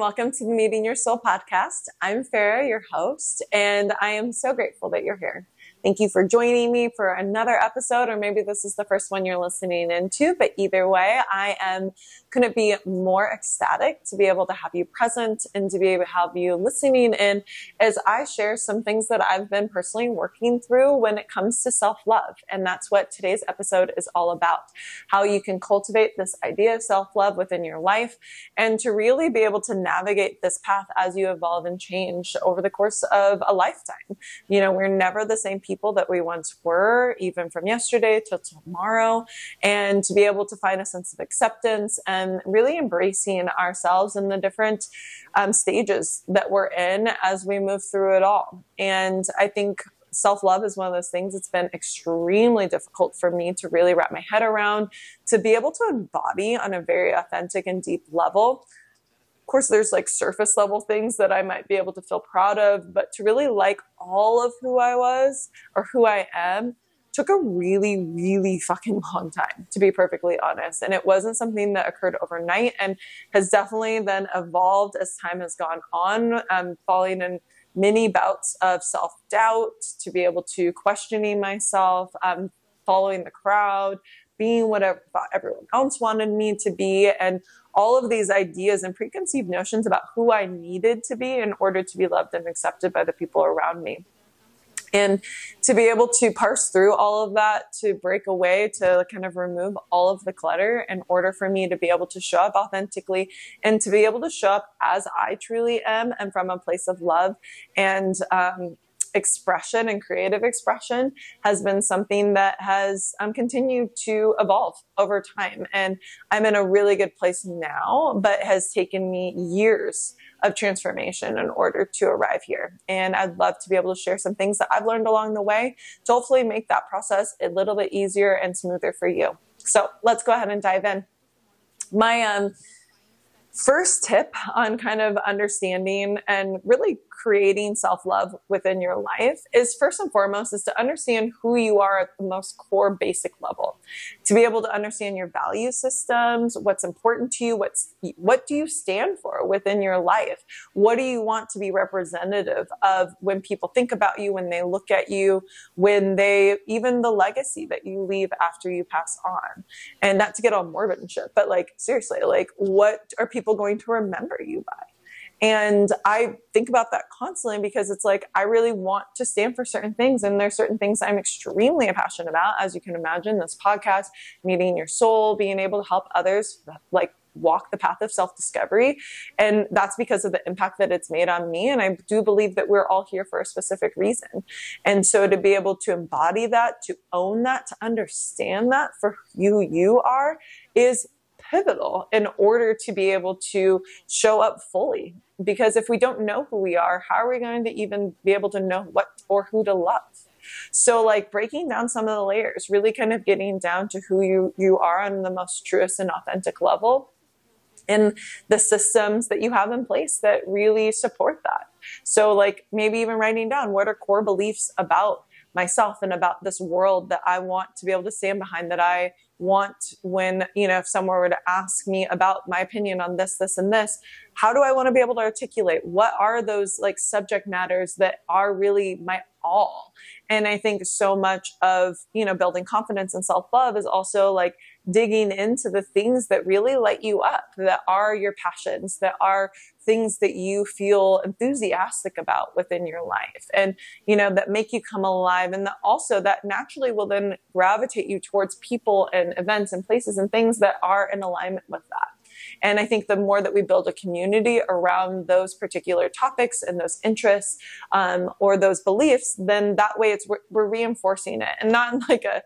welcome to the Meeting Your Soul podcast. I'm Farah, your host, and I am so grateful that you're here. Thank you for joining me for another episode, or maybe this is the first one you're listening into, but either way, couldn't be more ecstatic to be able to have you present and to be able to have you listening in as I share some things that I've been personally working through when it comes to self-love. And that's what today's episode is all about. How you can cultivate this idea of self-love within your life and to really be able to navigate this path as you evolve and change over the course of a lifetime. You know, we're never the same people that we once were, even from yesterday till tomorrow, and to be able to find a sense of acceptance and really embracing ourselves in the different stages that we're in as we move through it all. And I think self-love is one of those things that's been extremely difficult for me to really wrap my head around, to be able to embody on a very authentic and deep level. Of course, there's like surface level things that I might be able to feel proud of, but to really like all of who I was or who I am took a really, really fucking long time, to be perfectly honest. And it wasn't something that occurred overnight and has definitely then evolved as time has gone on, falling in many bouts of self-doubt, to be able to questioning myself, following the crowd, being whatever everyone else wanted me to be, and all of these ideas and preconceived notions about who I needed to be in order to be loved and accepted by the people around me. And to be able to parse through all of that, to break away, to kind of remove all of the clutter in order for me to be able to show up authentically and to be able to show up as I truly am and from a place of love and expression and creative expression has been something that has continued to evolve over time. And I'm in a really good place now, but has taken me years of transformation in order to arrive here. And I'd love to be able to share some things that I've learned along the way to hopefully make that process a little bit easier and smoother for you. So let's go ahead and dive in. My first tip on kind of understanding and really creating self-love within your life is first and foremost is to understand who you are at the most core basic level, to be able to understand your value systems, what's important to you, what do you stand for within your life? What do you want to be representative of when people think about you, when they look at you, even the legacy that you leave after you pass on? And not to get all morbid and shit, but like seriously, like what are people going to remember you by? And I think about that constantly because it's like, I really want to stand for certain things. And there's certain things I'm extremely passionate about, as you can imagine, this podcast, meeting your soul, being able to help others like walk the path of self-discovery. And that's because of the impact that it's made on me. And I do believe that we're all here for a specific reason. And so to be able to embody that, to own that, to understand that for who you are is pivotal in order to be able to show up fully. Because if we don't know who we are, how are we going to even be able to know what or who to love? So like breaking down some of the layers, really kind of getting down to who you are on the most truest and authentic level, and the systems that you have in place that really support that. So like maybe even writing down what are core beliefs about myself and about this world that I want to be able to stand behind, that I want when, if someone were to ask me about my opinion on this, this, and this, how do I want to be able to articulate? What are those like subject matters that are really my all? And I think so much of, building confidence and self-love is also like digging into the things that really light you up, that are your passions, that are things that you feel enthusiastic about within your life and, that make you come alive. And that also that naturally will then gravitate you towards people and events and places and things that are in alignment with that. And I think the more that we build a community around those particular topics and those interests, or those beliefs, then that way we're reinforcing it and not in like a,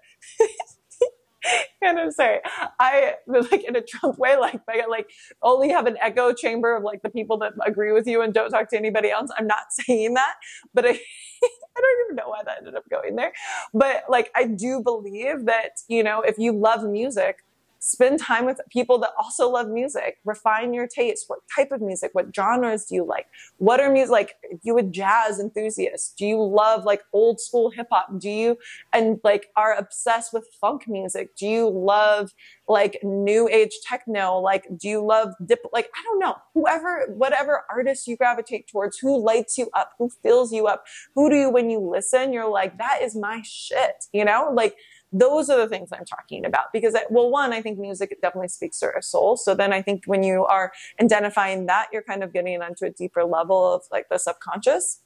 kind of sorry, I like in a Trump way, like I like only have an echo chamber of like the people that agree with you and don't talk to anybody else. I'm not saying that, but I don't even know why that ended up going there. But like, I do believe that, if you love music, spend time with people that also love music, refine your taste. What type of music, what genres do you like? What are music, like, you a jazz enthusiast? Do you love like old school hip hop? Do you, and like are obsessed with funk music? Do you love like new age techno? Like, do you love like, I don't know, whatever artist you gravitate towards, who lights you up, who fills you up, who do you, when you listen, you're like, that is my shit, you know, like, those are the things I'm talking about. Because, well, one, I think music definitely speaks to our soul. So then I think when you are identifying that, you're kind of getting onto a deeper level of like the subconscious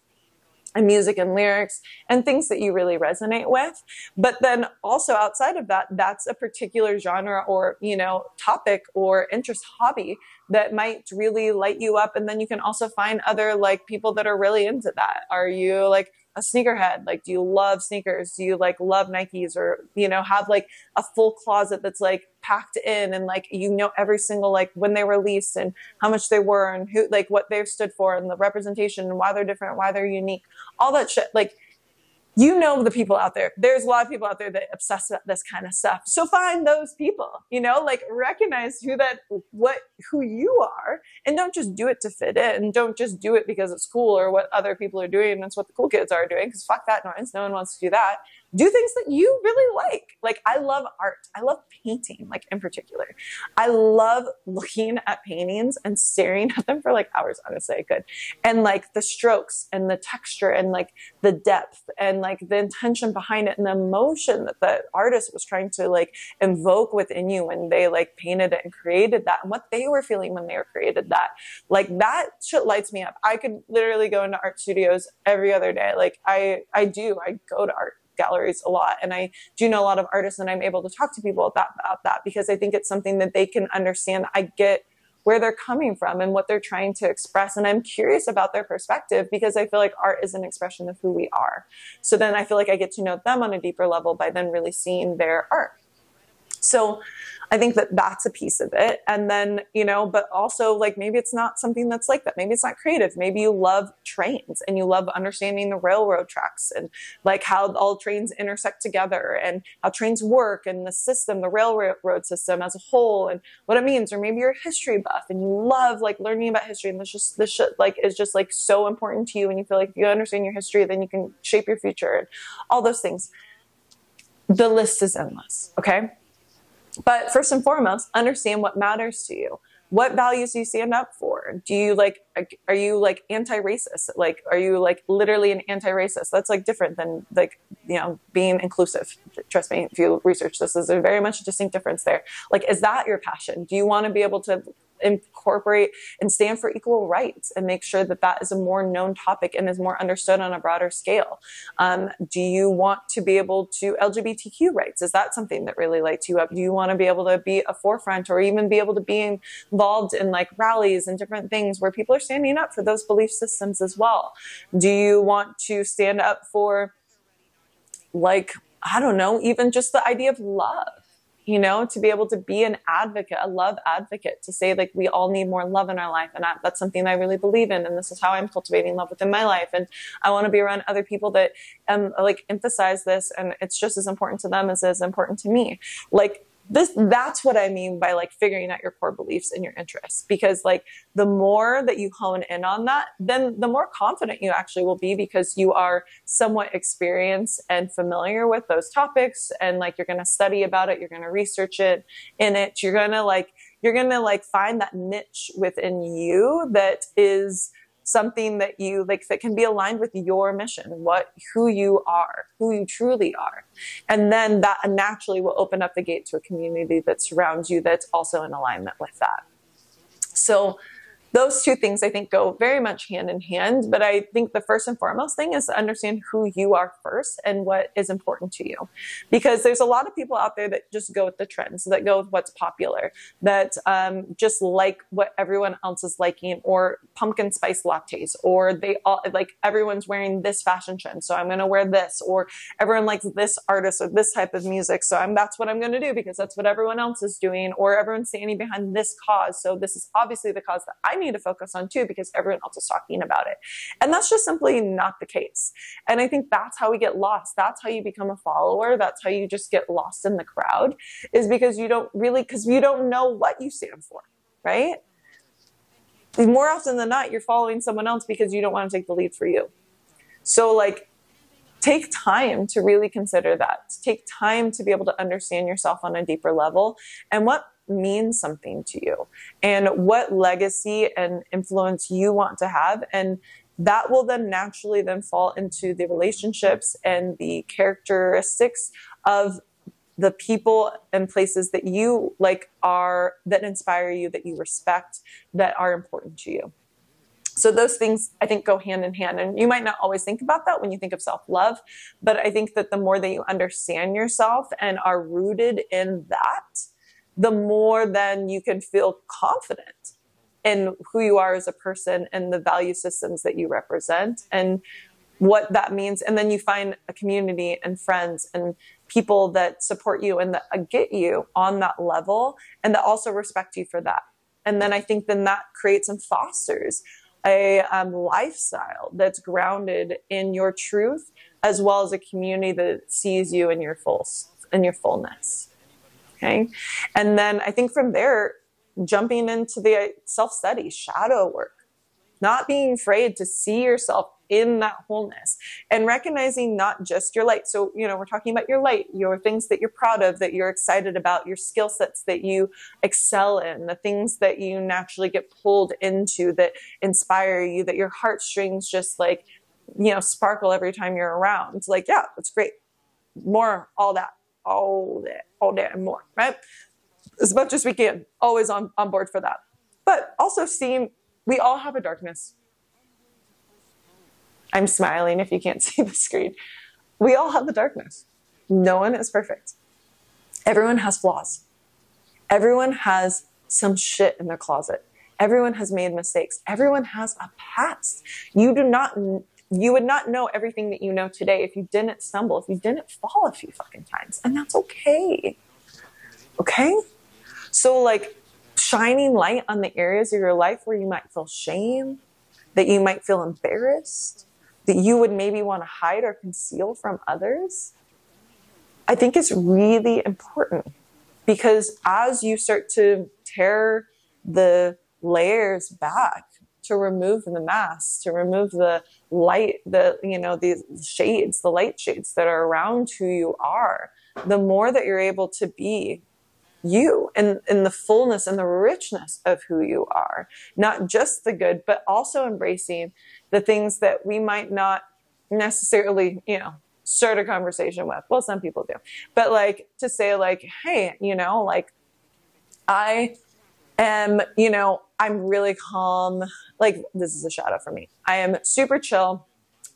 and music and lyrics and things that you really resonate with. But then also outside of that, that's a particular genre or, you know, topic or interest, hobby that might really light you up. And then you can also find other like people that are really into that. Are you like a sneakerhead? Like, do you love sneakers? Do you like love Nikes, or, you know, have like a full closet that's like packed in and like, you know, every single, like when they were released and how much they were and who, like what they've stood for and the representation and why they're different, why they're unique, all that shit. Like, you know, the people out there, there's a lot of people out there that obsess about this kind of stuff. So find those people, you know, like recognize who you are, and don't just do it to fit in. Don't just do it because it's cool or what other people are doing. And that's what the cool kids are doing. Because fuck that noise. No one wants to do that. Do things that you really like. Like, I love art. I love painting, like in particular. I love looking at paintings and staring at them for like hours, honestly, I could. And like the strokes and the texture and like the depth and like the intention behind it and the emotion that the artist was trying to like invoke within you when they like painted it and created that, and what they were feeling when they were created that. Like, that shit lights me up. I could literally go into art studios every other day. Like I go to art galleries a lot, and I do know a lot of artists, and I'm able to talk to people about that because I think it's something that they can understand. I get where they're coming from and what they're trying to express, and I'm curious about their perspective because I feel like art is an expression of who we are. So then I feel like I get to know them on a deeper level by then really seeing their art. So I think that that's a piece of it. And then, you know, but also like maybe it's not something that's like that. Maybe it's not creative. Maybe you love trains and you love understanding the railroad tracks and like how all trains intersect together and how trains work and the system, the railroad system as a whole and what it means. Or maybe you're a history buff and you love like learning about history, and this shit like is just like so important to you, and you feel like if you understand your history, then you can shape your future and all those things. The list is endless. Okay. But first and foremost, understand what matters to you. What values do you stand up for? Do you like, are you like anti-racist? Like, are you like literally an anti-racist? That's like different than like, you know, being inclusive. Trust me, if you research this, there's a very much a distinct difference there. Like, is that your passion? Do you want to be able to incorporate and stand for equal rights and make sure that that is a more known topic and is more understood on a broader scale? Do you want to be able to LGBTQ rights? Is that something that really lights you up? Do you want to be able to be a forefront or even be able to be involved in like rallies and different things where people are standing up for those belief systems as well? Do you want to stand up for like, I don't know, even just the idea of love? You know, to be able to be an advocate, a love advocate, to say like we all need more love in our life. And that's something I really believe in. And this is how I'm cultivating love within my life. And I want to be around other people that like emphasize this. And it's just as important to them as it is important to me. Like, that's what I mean by like figuring out your core beliefs and your interests, because like the more that you hone in on that, then the more confident you actually will be, because you are somewhat experienced and familiar with those topics. And like, you're going to study about it. You're going to research it in it. You're going to like find that niche within you that is something that you like, that can be aligned with your mission, who you are, who you truly are. And then that naturally will open up the gate to a community that surrounds you that's also in alignment with that. So those two things I think go very much hand in hand, but I think the first and foremost thing is to understand who you are first and what is important to you. Because there's a lot of people out there that just go with the trends, that go with what's popular, that just like what everyone else is liking, or pumpkin spice lattes, or they all like everyone's wearing this fashion trend, so I'm going to wear this, or everyone likes this artist or this type of music, so that's what I'm going to do because that's what everyone else is doing, or everyone's standing behind this cause, so this is obviously the cause that I'm need to focus on too because everyone else is talking about it. And that's just simply not the case. And I think that's how we get lost. That's how you become a follower. That's how you just get lost in the crowd, is because you don't know what you stand for, right? More often than not, you're following someone else because you don't want to take the lead for you. So like, take time to really consider that. Take time to be able to understand yourself on a deeper level and what means something to you and what legacy and influence you want to have. And that will then naturally then fall into the relationships and the characteristics of the people and places that you like that inspire you, that you respect, that are important to you. So those things, I think, go hand in hand. And you might not always think about that when you think of self-love, but I think that the more that you understand yourself and are rooted in that, the more then you can feel confident in who you are as a person and the value systems that you represent and what that means. And then you find a community and friends and people that support you and that get you on that level and that also respect you for that. And then I think then that creates and fosters a lifestyle that's grounded in your truth, as well as a community that sees you in your fullness. Okay. And then I think from there, jumping into the self-study, shadow work, not being afraid to see yourself in that wholeness and recognizing not just your light. So, we're talking about your light, your things that you're proud of, that you're excited about, your skill sets that you excel in, the things that you naturally get pulled into that inspire you, that your heartstrings just like, sparkle every time you're around. It's like, yeah, that's great. More, all that and more, right? As much as we can, always on board for that. But also seeing, we all have a darkness. I'm smiling if you can't see the screen. We all have the darkness. No one is perfect. Everyone has flaws. Everyone has some shit in their closet. Everyone has made mistakes. Everyone has a past. You would not know everything that you know today if you didn't stumble, if you didn't fall a few fucking times. And that's okay. Okay? So like shining light on the areas of your life where you might feel shame, that you might feel embarrassed, that you would maybe want to hide or conceal from others, I think is really important. Because as you start to tear the layers back, to remove the masks, to remove the light, these shades, the light shades that are around who you are, the more that you're able to be you and in the fullness and the richness of who you are, not just the good, but also embracing the things that we might not necessarily, start a conversation with. Well, some people do, but like to say like, hey, like I am, I'm really calm. Like this is a shout out for me. I am super chill.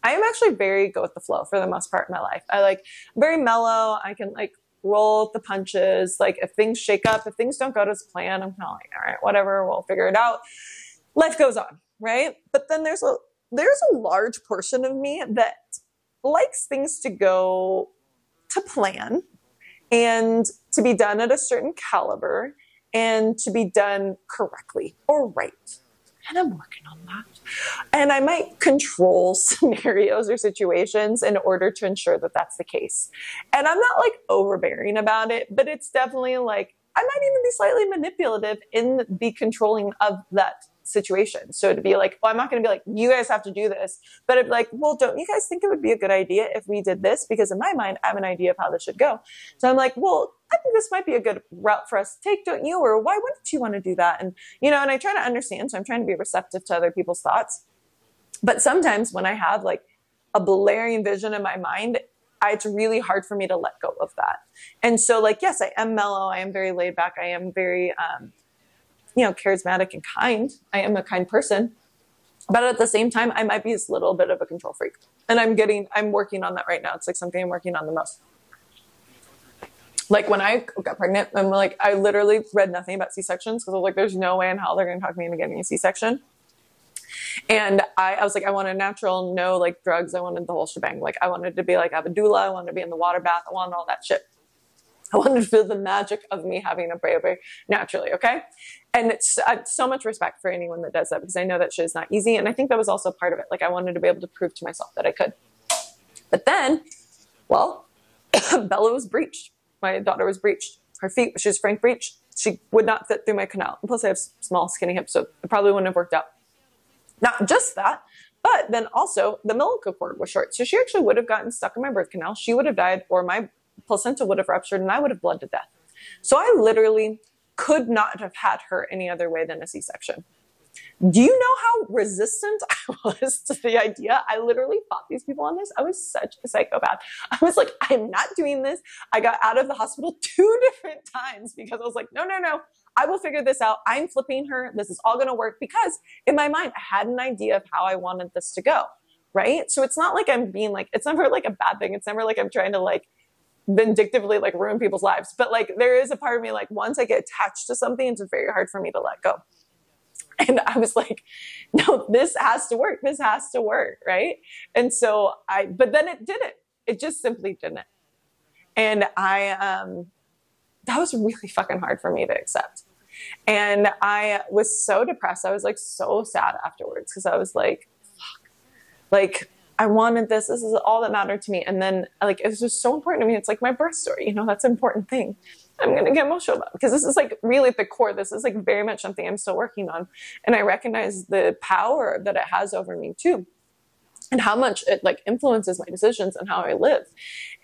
I am actually very go with the flow for the most part in my life. I'm very mellow. I can like roll with the punches. Like if things shake up, if things don't go to plan, I'm kind of like, all right, whatever, we'll figure it out. Life goes on, right? But then there's a large portion of me that likes things to go to plan and to be done at a certain caliber and to be done correctly or right. And I'm working on that. And I might control scenarios or situations in order to ensure that that's the case. And I'm not like overbearing about it, but it's definitely like, I might even be slightly manipulative in the controlling of that situation. So to be like, well, I'm not going to be like, you guys have to do this. But it'd be like, well, don't you guys think it would be a good idea if we did this? Because in my mind, I have an idea of how this should go. So I'm like, well, I think this might be a good route for us to take, don't you? Or why wouldn't you want to do that? And, and I try to understand. So I'm trying to be receptive to other people's thoughts. But sometimes when I have like a blaring vision in my mind, it's really hard for me to let go of that. And so like, yes, I am mellow. I am very laid back. I am very, charismatic and kind. I am a kind person. But at the same time, I might be a little bit of a control freak. And I'm working on that right now. It's like something I'm working on the most. Like when I got pregnant, I'm like, I literally read nothing about C-sections because I was like, there's no way in hell they're going to talk me into getting a C-section. And I was like, I wanted natural, no like drugs. I wanted the whole shebang. Like I wanted to be like, I have a doula. I wanted to be in the water bath. I wanted all that shit. I wanted to feel the magic of me having a baby naturally, okay? And I have so much respect for anyone that does that, because I know that shit is not easy. And I think that was also part of it. Like, I wanted to be able to prove to myself that I could. But then, well, Bella was breached. My daughter was breached. Her feet, she was frank breech. She would not fit through my canal. And plus, I have small, skinny hips, so it probably wouldn't have worked out. Not just that, but then also the umbilical cord was short. So she actually would have gotten stuck in my birth canal. She would have died, or my placenta would have ruptured, and I would have bled to death. So I literally could not have had her any other way than a C-section. Do you know how resistant I was to the idea? I literally fought these people on this. I was such a psychopath. I was like, I'm not doing this. I got out of the hospital 2 different times because I was like, no, I will figure this out. I'm flipping her. This is all going to work, because in my mind, I had an idea of how I wanted this to go, right? So it's not like I'm being like, it's never like a bad thing. It's never like I'm trying to like vindictively like ruin people's lives. But like, there is a part of me, like, once I get attached to something, it's very hard for me to let go. And I was like, no, this has to work. This has to work, right? And so but then it didn't. It just simply didn't. And that was really fucking hard for me to accept. And I was so depressed. I was like so sad afterwards, because I was like, fuck. Like, I wanted this. This is all that mattered to me. And then, like, it was just so important to me. It's like my birth story, you know, that's an important thing. I'm going to get emotional about, because this is like really at the core. This is like very much something I'm still working on. And I recognize the power that it has over me too, and how much it like influences my decisions and how I live.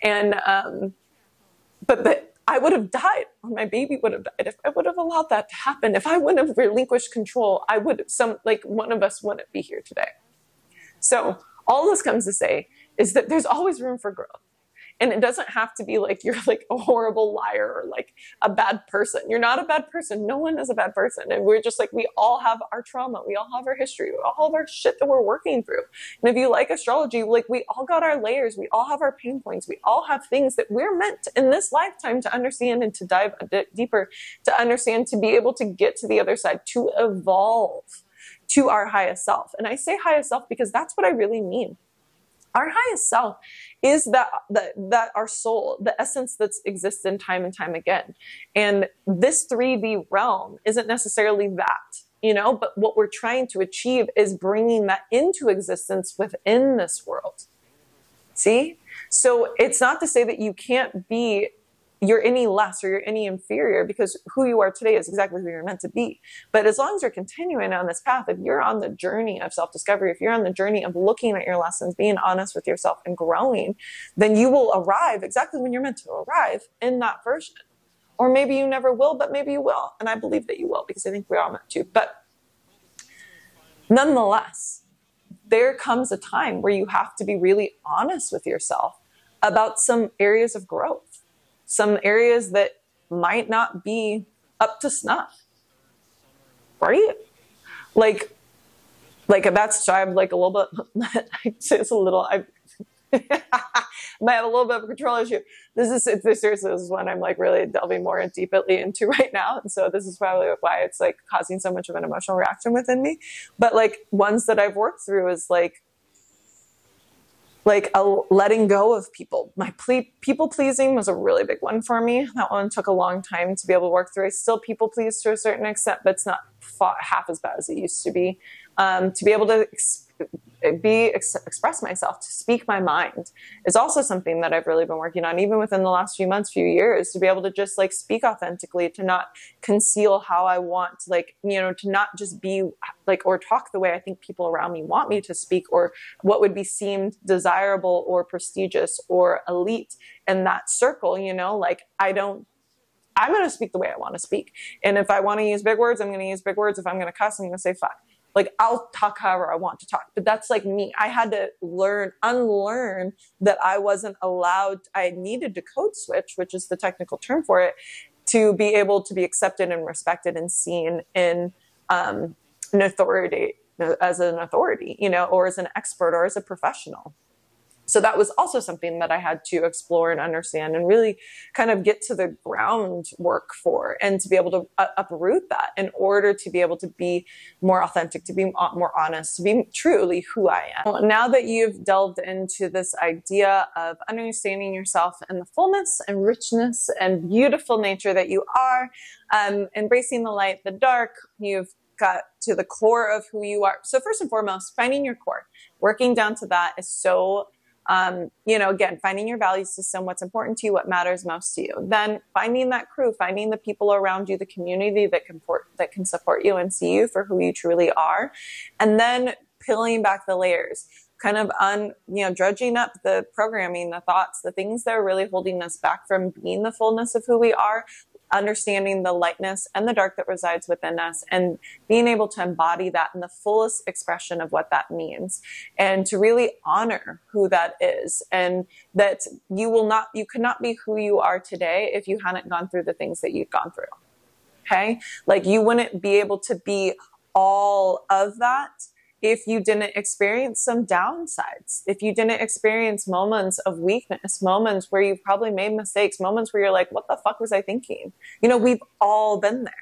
And, but I would have died, or my baby would have died, if I would have allowed that to happen. If I wouldn't have relinquished control, one of us wouldn't be here today. So all this comes to say is that there's always room for growth. And it doesn't have to be like you're like a horrible liar or like a bad person. You're not a bad person. No one is a bad person. And we're just like, we all have our trauma. We all have our history. We all have our shit that we're working through. And if you like astrology, like, we all got our layers. We all have our pain points. We all have things that we're meant in this lifetime to understand and to dive a bit deeper, to understand, to be able to get to the other side, to evolve to our highest self. And I say highest self because that's what I really mean. Our highest self is that our soul, the essence that exists in time and time again. And this 3D realm isn't necessarily that, you know, but what we're trying to achieve is bringing that into existence within this world. See? So it's not to say that you're any less or you're any inferior, because who you are today is exactly who you're meant to be. But as long as you're continuing on this path, if you're on the journey of self-discovery, if you're on the journey of looking at your lessons, being honest with yourself and growing, then you will arrive exactly when you're meant to arrive in that version. Or maybe you never will, but maybe you will. And I believe that you will, because I think we're all meant to. But nonetheless, there comes a time where you have to be really honest with yourself about some areas of growth. Some areas that might not be up to snuff, right? Like that's, so I have like a little bit, it's a little, I might have a little bit of a control issue. This is one I'm like really delving more deeply into right now. And so this is probably why it's like causing so much of an emotional reaction within me. But like ones that I've worked through is like a letting go of people. My people pleasing was a really big one for me. That one took a long time to be able to work through. I still people please to a certain extent, but it's not half as bad as it used to be. To be able to express myself, to speak my mind is also something that I've really been working on, even within the last few months, few years, to be able to just like speak authentically, to not conceal how I want, like, you know, to not just be like, or talk the way I think people around me want me to speak, or what would be seemed desirable or prestigious or elite in that circle, you know, like I'm going to speak the way I want to speak. And if I want to use big words, I'm going to use big words. If I'm going to cuss, I'm going to say fuck. Like, I'll talk however I want to talk, but that's like me. I had to unlearn that I wasn't allowed. I needed to code switch, which is the technical term for it, to be able to be accepted and respected and seen in an authority, as an authority, you know, or as an expert or as a professional. So that was also something that I had to explore and understand and really kind of get to the groundwork for, and to be able to uproot that in order to be able to be more authentic, to be more honest, to be truly who I am. Well, now that you've delved into this idea of understanding yourself in the fullness and richness and beautiful nature that you are, embracing the light, the dark, you've got to the core of who you are. So first and foremost, finding your core, working down to that is so again, finding your value system, what's important to you, what matters most to you. Then finding that crew, finding the people around you, the community that can support you and see you for who you truly are. And then peeling back the layers, kind of dredging up the programming, the thoughts, the things that are really holding us back from being the fullness of who we are, understanding the lightness and the dark that resides within us, and being able to embody that in the fullest expression of what that means, and to really honor who that is, and that you could not be who you are today if you hadn't gone through the things that you've gone through. Okay? Like, you wouldn't be able to be all of that if you didn't experience some downsides, if you didn't experience moments of weakness, moments where you've probably made mistakes, moments where you're like, what the fuck was I thinking? We've all been there.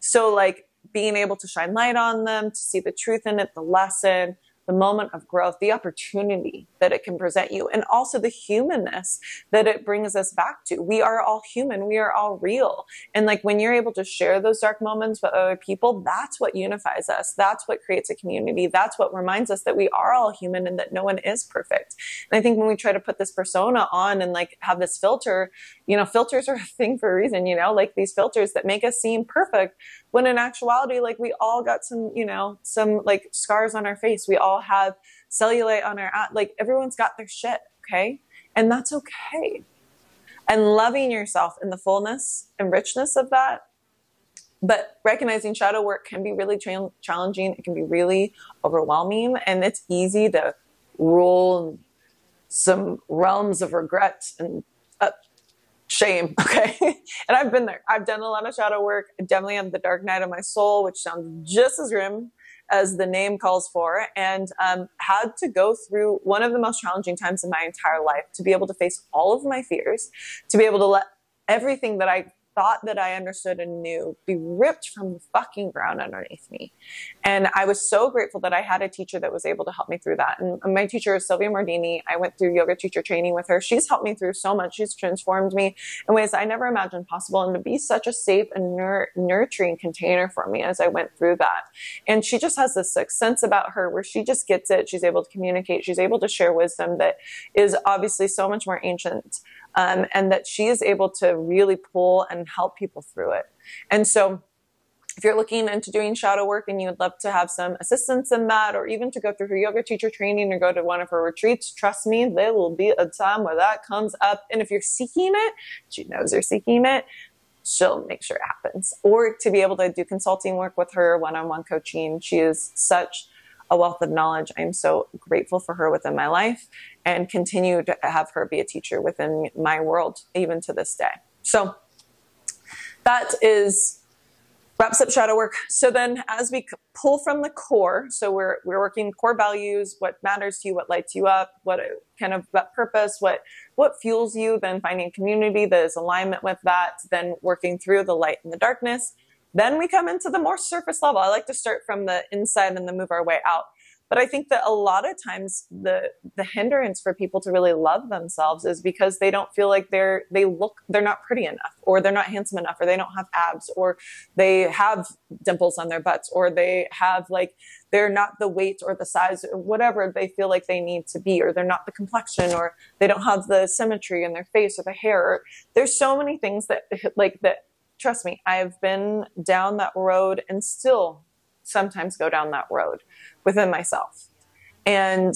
So like, being able to shine light on them, to see the truth in it, the lesson, the moment of growth, the opportunity that it can present you, and also the humanness that it brings us back to. We are all human. We are all real. And like, when you're able to share those dark moments with other people, that's what unifies us. That's what creates a community. That's what reminds us that we are all human and that no one is perfect. And I think when we try to put this persona on and like have this filter, filters are a thing for a reason, like these filters that make us seem perfect, when in actuality, like, we all got some like scars on our face. We all have cellulite on our, like, everyone's got their shit. Okay. And that's okay. And loving yourself in the fullness and richness of that. But recognizing shadow work can be really challenging. It can be really overwhelming, and it's easy to rule in some realms of regret and shame. Okay. And I've been there. I've done a lot of shadow work. I definitely have the dark night of my soul, which sounds just as grim as the name calls for, and had to go through one of the most challenging times in my entire life to be able to face all of my fears, to be able to let everything that I thought that I understood and knew be ripped from the fucking ground underneath me. And I was so grateful that I had a teacher that was able to help me through that. And my teacher is Sylvia Mardini. I went through yoga teacher training with her. She's helped me through so much. She's transformed me in ways I never imagined possible, and to be such a safe and nurturing container for me as I went through that. And she just has this sixth sense about her where she just gets it. She's able to communicate. She's able to share wisdom that is obviously so much more ancient. And that she is able to really pull and help people through it. And so if you're looking into doing shadow work and you would love to have some assistance in that, or even to go through her yoga teacher training or go to one of her retreats, trust me, there will be a time where that comes up. And if you're seeking it, she knows you're seeking it, she'll make sure it happens. Or to be able to do consulting work with her, one-on-one coaching. She is such a wealth of knowledge. I'm so grateful for her within my life, and continue to have her be a teacher within my world, even to this day. So that wraps up shadow work. So then as we pull from the core, so we're working core values, what matters to you, what lights you up, what kind of that purpose, what fuels you, then finding a community that is alignment with that, then working through the light and the darkness. Then we come into the more surface level. I like to start from the inside and then move our way out. But I think that a lot of times the hindrance for people to really love themselves is because they don't feel like they're not pretty enough, or they're not handsome enough, or they don't have abs, or they have dimples on their butts, or they have they're not the weight or the size, or whatever they feel like they need to be, or they're not the complexion, or they don't have the symmetry in their face or the hair. There's so many things that trust me, I've been down that road and still sometimes go down that road within myself. And,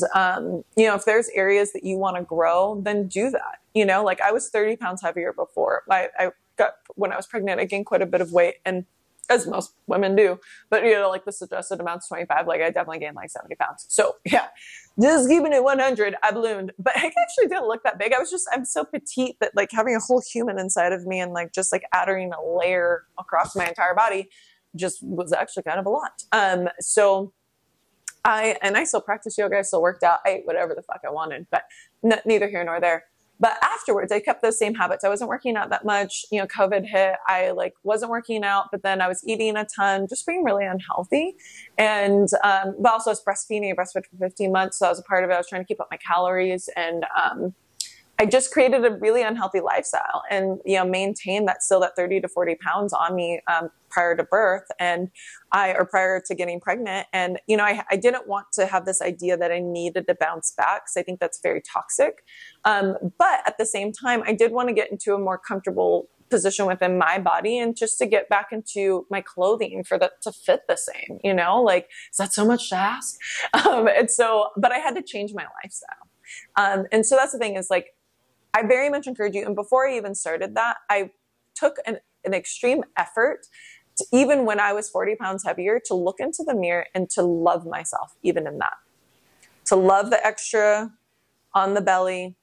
if there's areas that you want to grow, then do that. I was 30 pounds heavier before. When I was pregnant, I gained quite a bit of weight, and as most women do, but the suggested amount's 25, I definitely gained 70 pounds. So yeah, just keeping it 100, I ballooned, but I actually didn't look that big. I'm so petite that having a whole human inside of me and adding a layer across my entire body just was actually kind of a lot. So I still practice yoga. I still worked out. I ate whatever the fuck I wanted, but neither here nor there. But afterwards, I kept those same habits. I wasn't working out that much. You know, COVID hit. I like wasn't working out, but then I was eating a ton, just being really unhealthy. And but also I was breastfeeding. I breastfed for 15 months, so I was a part of it. I was trying to keep up my calories, and I just created a really unhealthy lifestyle, and you know, maintained that 30 to 40 pounds on me prior to birth, and or prior to getting pregnant. And you know, I didn't want to have this idea that I needed to bounce back, because I think that's very toxic. But at the same time, I did want to get into a more comfortable position within my body, and just to get back into my clothing for that to fit the same. You know, like, is that so much to ask? And so, but I had to change my lifestyle. And so that's the thing, is like, I very much encourage you. And before I even started that, I took an extreme effort to, even when I was 40 pounds heavier, to look into the mirror and to love myself, even in that. To love the extra on the belly,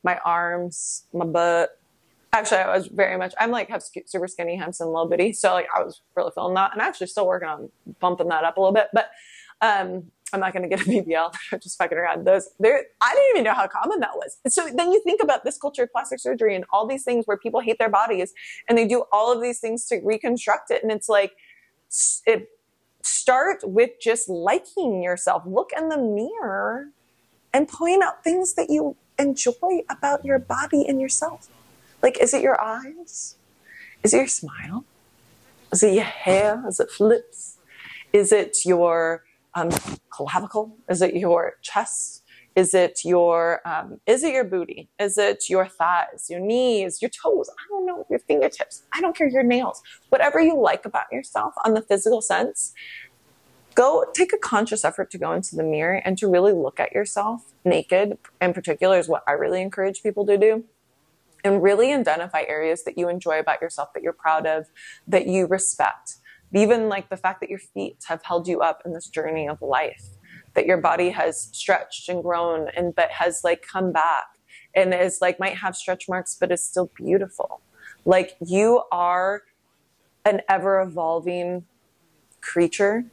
my arms, my butt. Actually, I was very much, I'm like, have super skinny hips and little bitty. So like, I was really feeling that, and actually still working on bumping that up a little bit. But I'm not going to get a BBL. I'm just fucking around. I didn't even know how common that was. So then you think about this culture of plastic surgery and all these things where people hate their bodies, and they do all of these things to reconstruct it. And it's like, start with just liking yourself. Look in the mirror and point out things that you enjoy about your body and yourself. Like, is it your eyes? Is it your smile? Is it your hair? Is it lips? Is it your clavicle? Is it your chest? Is it your booty? Is it your thighs, your knees, your toes? I don't know, your fingertips. I don't care, your nails. Whatever you like about yourself on the physical sense, go take a conscious effort to go into the mirror and to really look at yourself naked, in particular, is what I really encourage people to do. And really identify areas that you enjoy about yourself, that you're proud of, that you respect. Even like the fact that your feet have held you up in this journey of life, that your body has stretched and grown, and but has like come back and is like, might have stretch marks, but is still beautiful. Like, you are an ever evolving creature,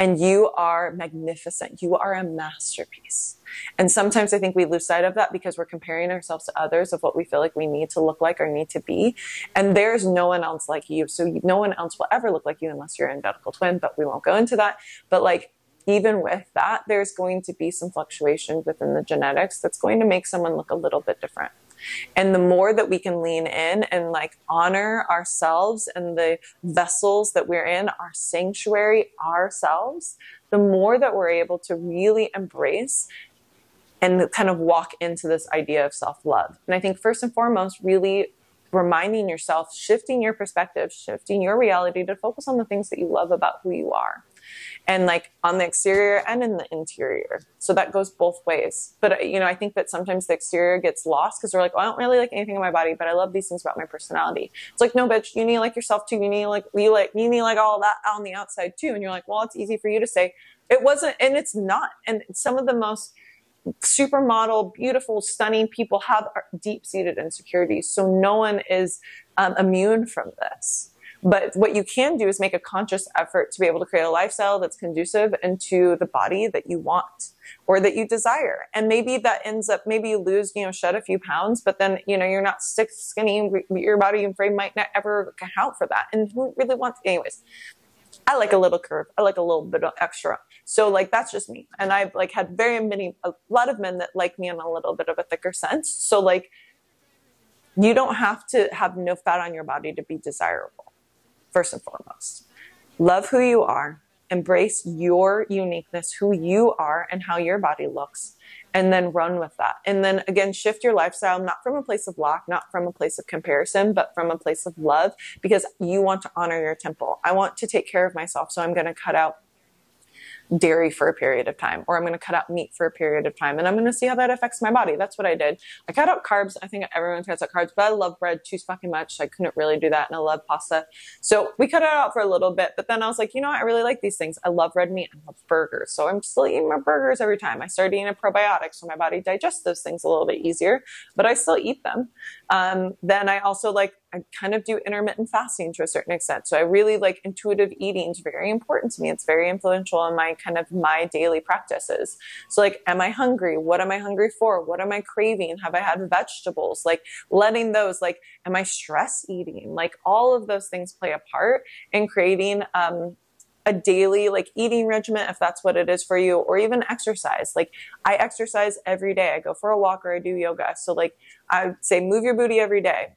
and you are magnificent. You are a masterpiece. And sometimes I think we lose sight of that because we're comparing ourselves to others of what we feel like we need to look like or need to be. And there's no one else like you. So no one else will ever look like you unless you're an identical twin, but we won't go into that. But like, even with that, there's going to be some fluctuation within the genetics that's going to make someone look a little bit different. And the more that we can lean in and like honor ourselves and the vessels that we're in, our sanctuary, ourselves, the more that we're able to really embrace and kind of walk into this idea of self-love. And I think first and foremost, really reminding yourself, shifting your perspective, shifting your reality to focus on the things that you love about who you are. And like on the exterior and in the interior. So that goes both ways. But, you know, I think that sometimes the exterior gets lost because we're like, well, I don't really like anything in my body, but I love these things about my personality. It's like, no, bitch, you need to like yourself too. You need like all that on the outside too. And you're like, well, it's easy for you to say. It wasn't, and it's not. And some of the most supermodel, beautiful, stunning people have deep-seated insecurities. So no one is immune from this. But what you can do is make a conscious effort to be able to create a lifestyle that's conducive into the body that you want or that you desire. And maybe that ends up, maybe you lose, shed a few pounds, but then, you're not skinny. Your body frame might not ever account for that. And who really wants, anyways, I like a little curve. I like a little bit of extra. So like, that's just me. And I've like had a lot of men that like me in a little bit of a thicker sense. So like, you don't have to have no fat on your body to be desirable. First and foremost, love who you are, embrace your uniqueness, who you are and how your body looks, and then run with that. And then again, shift your lifestyle, not from a place of lack, not from a place of comparison, but from a place of love, because you want to honor your temple. I want to take care of myself. So I'm going to cut out dairy for a period of time, or I'm going to cut out meat for a period of time, and I'm going to see how that affects my body. That's what I did. I cut out carbs. I think everyone cuts out carbs, but I love bread too fucking much, so I couldn't really do that, and I love pasta. So we cut it out for a little bit, but then I was like, I really like these things. I love red meat. I love burgers. So I'm still eating my burgers every time. I started eating a probiotic, so my body digests those things a little bit easier, but I still eat them. Then I also like I kind of do intermittent fasting to a certain extent. So I really like intuitive eating is very important to me. It's very influential in my kind of my daily practices. So like, am I hungry? What am I hungry for? What am I craving? Have I had vegetables? Like letting those, like, am I stress eating? Like all of those things play a part in creating, a daily like eating regimen, if that's what it is for you, or even exercise. Like I exercise every day. I go for a walk or I do yoga. So like I would say move your booty every day.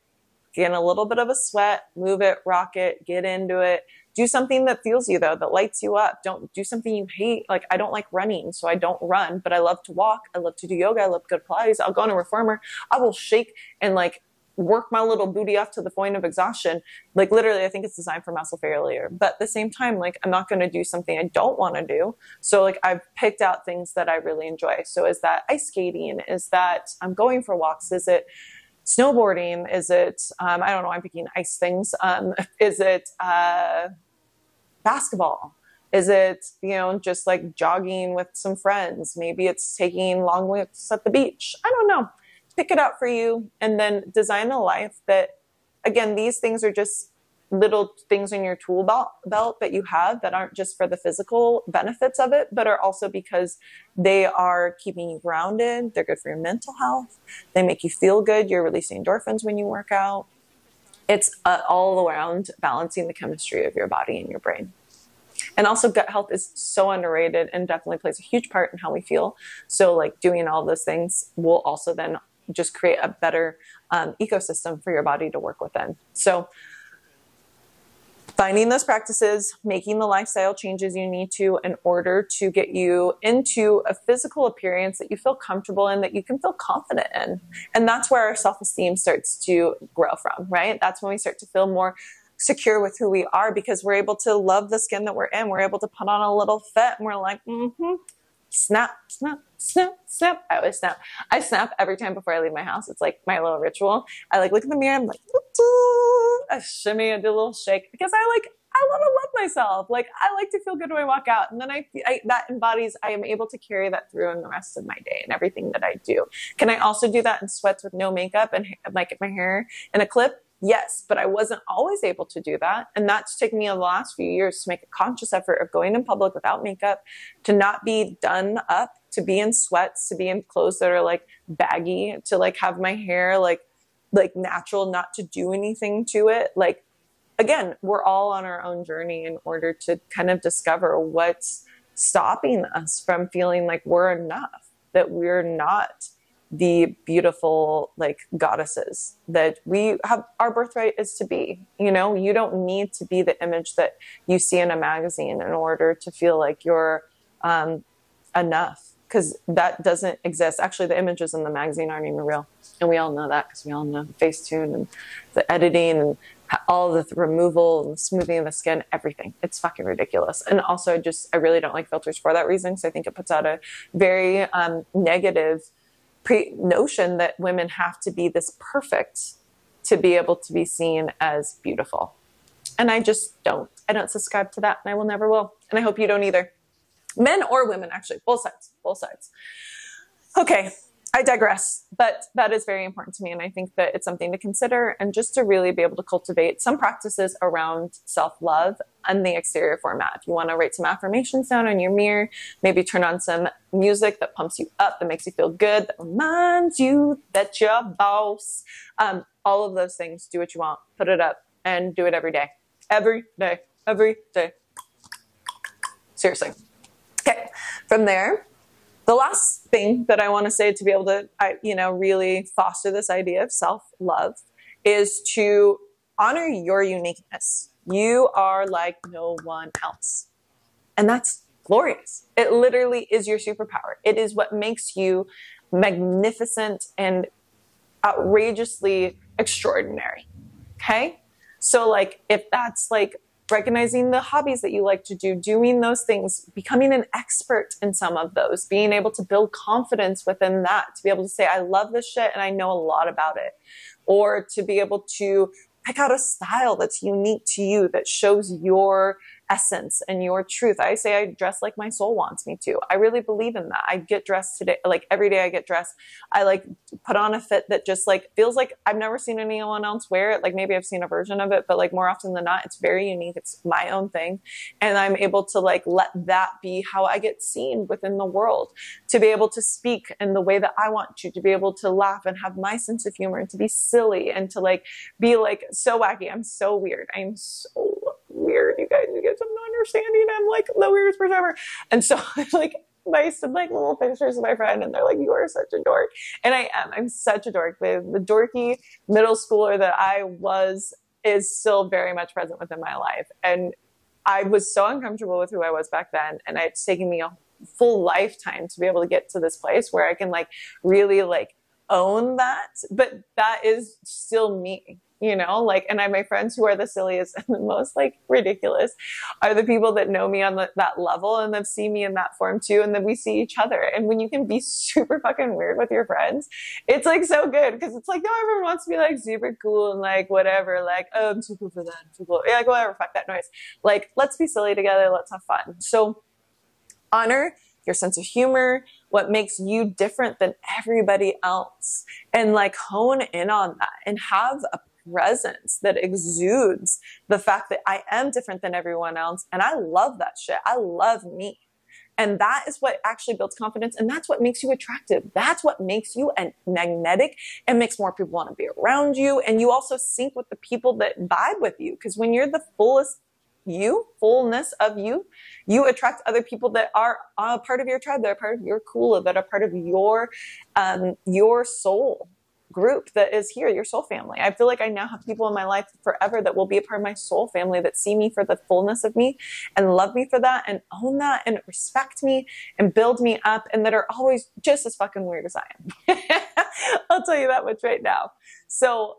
Get in a little bit of a sweat, move it, rock it, get into it. Do something that feels you though, that lights you up. Don't do something you hate. Like I don't like running, so I don't run, but I love to walk. I love to do yoga. I love to go to Pilates. I'll go on a reformer. I will shake and like work my little booty off to the point of exhaustion. Like literally, I think it's designed for muscle failure. But at the same time, like I'm not going to do something I don't want to do. So like I've picked out things that I really enjoy. So is that ice skating? Is that I'm going for walks? Is it snowboarding? Is it, I don't know, I'm picking ice things. Is it basketball? Is it, just like jogging with some friends? Maybe it's taking long walks at the beach. I don't know. Pick it out for you and then design a life that, again, these things are just little things in your tool belt that you have that aren't just for the physical benefits of it, but are also because they are keeping you grounded. They're good for your mental health. They make you feel good. You're releasing endorphins when you work out. It's all around balancing the chemistry of your body and your brain. And also gut health is so underrated and definitely plays a huge part in how we feel. So like doing all those things will also then just create a better ecosystem for your body to work within. So finding those practices, making the lifestyle changes you need to in order to get you into a physical appearance that you feel comfortable in, that you can feel confident in. And that's where our self-esteem starts to grow from, right? That's when we start to feel more secure with who we are because we're able to love the skin that we're in. We're able to put on a little fit and we're like, snap, snap, snap, snap. I always snap. I snap every time before I leave my house. It's like my little ritual. I like look in the mirror. I'm like, I shimmy, I do a little shake because I want to love myself. Like I like to feel good when I walk out. And then that embodies, I am able to carry that through in the rest of my day and everything that I do. Can I also do that in sweats with no makeup and like my hair in a clip? Yes, but I wasn't always able to do that. And that's taken me the last few years to make a conscious effort of going in public without makeup, to not be done up, to be in sweats, to be in clothes that are like baggy, to like have my hair like natural, not to do anything to it. Like, again, we're all on our own journey in order to kind of discover what's stopping us from feeling like we're enough, that we're not the beautiful like goddesses that we have. Our birthright is to be. You don't need to be the image that you see in a magazine in order to feel like you're enough, because that doesn't exist. Actually, the images in the magazine aren't even real, and we all know that because we all know Facetune and the editing and all the removal and the smoothing of the skin, everything. It's fucking ridiculous. And also I really don't like filters for that reason. So I think it puts out a very negative notion that women have to be this perfect to be able to be seen as beautiful. And I just don't. I don't subscribe to that, and I will never will. And I hope you don't either. Men or women, actually. Both sides. Okay, I digress. But that is very important to me, and I think that it's something to consider, and just to really be able to cultivate some practices around self-love on the exterior format. If you want to write some affirmations down on your mirror, maybe turn on some music that pumps you up, that makes you feel good, that reminds you that you're a boss. All of those things, do what you want, put it up, and do it every day. Every day. Every day. Seriously. Okay. From there, the last thing that I want to say to be able to, really foster this idea of self-love is to honor your uniqueness. You are like no one else. And that's glorious. It literally is your superpower. It is what makes you magnificent and outrageously extraordinary. Okay? So like, if that's like recognizing the hobbies that you like to do, doing those things, becoming an expert in some of those, being able to build confidence within that, to be able to say, I love this shit and I know a lot about it. Or to be able to pick out a style that's unique to you, that shows your essence and your truth. I say I dress like my soul wants me to. I really believe in that. I get dressed today, like every day I get dressed. I like put on a fit that just like feels like I've never seen anyone else wear it. Like maybe I've seen a version of it, but like more often than not, it's very unique. It's my own thing. And I'm able to like let that be how I get seen within the world, to be able to speak in the way that I want to be able to laugh and have my sense of humor and to be silly and to like be like so wacky. I'm so weird. I'm so weird. You guys have no understanding. I'm like the weirdest person ever. And so like I send like little pictures of my friend and they're like, you are such a dork. And I am. I'm such a dork. The dorky middle schooler that I was is still very much present within my life. And I was so uncomfortable with who I was back then. And it's taken me a full lifetime to be able to get to this place where I can like really like own that. But that is still me. You know, like, and I, my friends who are the silliest and the most like ridiculous are the people that know me on that level and they've seen me in that form too. And then we see each other. And when you can be super fucking weird with your friends, it's like so good. Cause it's like, no, everyone wants to be like super cool and like whatever, like, oh, I'm too cool for that. I'm too cool. Yeah, like whatever, fuck that noise. Like, let's be silly together. Let's have fun. So honor your sense of humor, what makes you different than everybody else, and like hone in on that and have a presence that exudes the fact that I am different than everyone else. And I love that shit. I love me. And that is what actually builds confidence. And that's what makes you attractive. That's what makes you magnetic and makes more people want to be around you. And you also sync with the people that vibe with you. Because when you're the fullness of you, you attract other people that are a part of your tribe, that are part of your kula, that are part of your soul group that is here, your soul family. I feel like I now have people in my life forever that will be a part of my soul family that see me for the fullness of me and love me for that and own that and respect me and build me up and that are always just as fucking weird as I am. I'll tell you that much right now. So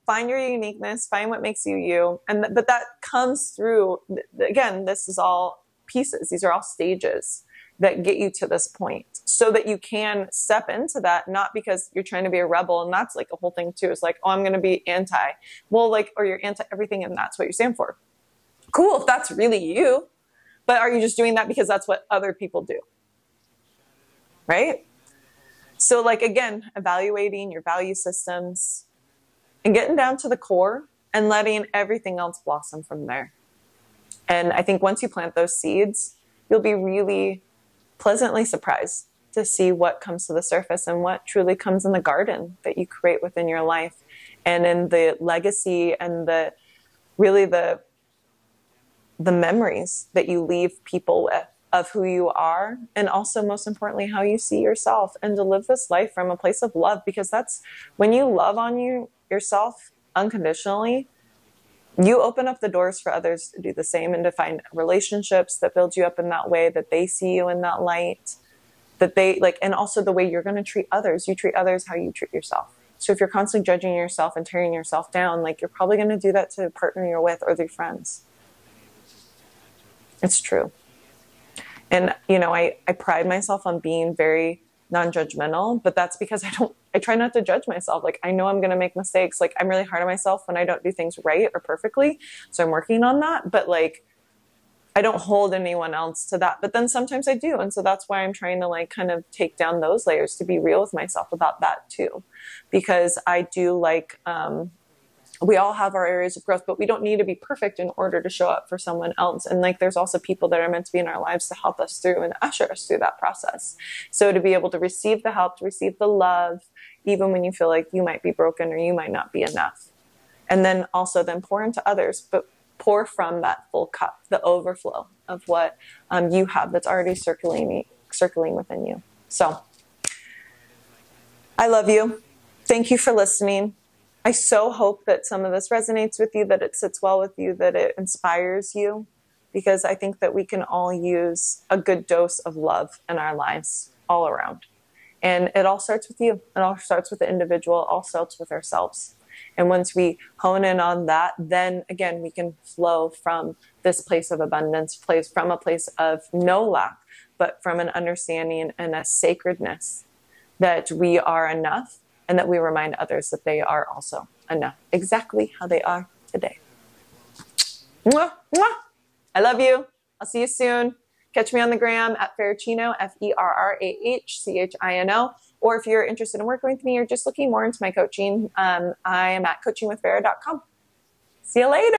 find your uniqueness, find what makes you you. But that comes through, again, this is all pieces. These are all stages that get you to this point so that you can step into that, not because you're trying to be a rebel. And that's like a whole thing too. It's like, oh, I'm going to be anti. Well, like, or you're anti everything and that's what you stand for. Cool. If that's really you, but are you just doing that because that's what other people do? Right? So like, again, evaluating your value systems and getting down to the core and letting everything else blossom from there. And I think once you plant those seeds, you'll be really pleasantly surprised to see what comes to the surface and what truly comes in the garden that you create within your life and in the legacy and the memories that you leave people with of who you are, and also most importantly how you see yourself, and to live this life from a place of love, because that's when you love on yourself unconditionally, you open up the doors for others to do the same and to find relationships that build you up in that way, that they see you in that light, that they like, and also the way you're going to treat others. You treat others how you treat yourself. So if you're constantly judging yourself and tearing yourself down, like you're probably going to do that to the partner you're with or their friends. It's true. And, you know, I pride myself on being very non-judgmental, but that's because I try not to judge myself. Like, I know I'm going to make mistakes. Like, I'm really hard on myself when I don't do things right or perfectly. So I'm working on that. But like, I don't hold anyone else to that. But then sometimes I do. And so that's why I'm trying to like kind of take down those layers to be real with myself about that too. Because I do like, we all have our areas of growth, but we don't need to be perfect in order to show up for someone else. And like, there's also people that are meant to be in our lives to help us through and usher us through that process. So to be able to receive the help, to receive the love, even when you feel like you might be broken or you might not be enough. And then also then pour into others, but pour from that full cup, the overflow of what you have that's already circulating within you. So I love you. Thank you for listening. I so hope that some of this resonates with you, that it sits well with you, that it inspires you, because I think that we can all use a good dose of love in our lives all around. And it all starts with you. It all starts with the individual. It all starts with ourselves. And once we hone in on that, then again, we can flow from this place of abundance, from a place of no lack, but from an understanding and a sacredness that we are enough, and that we remind others that they are also enough, exactly how they are today. Mwah, mwah. I love you. I'll see you soon. Catch me on the gram at Ferrachino, Ferrachino. Or if you're interested in working with me or just looking more into my coaching, I am at coachingwithferra.com. See you later.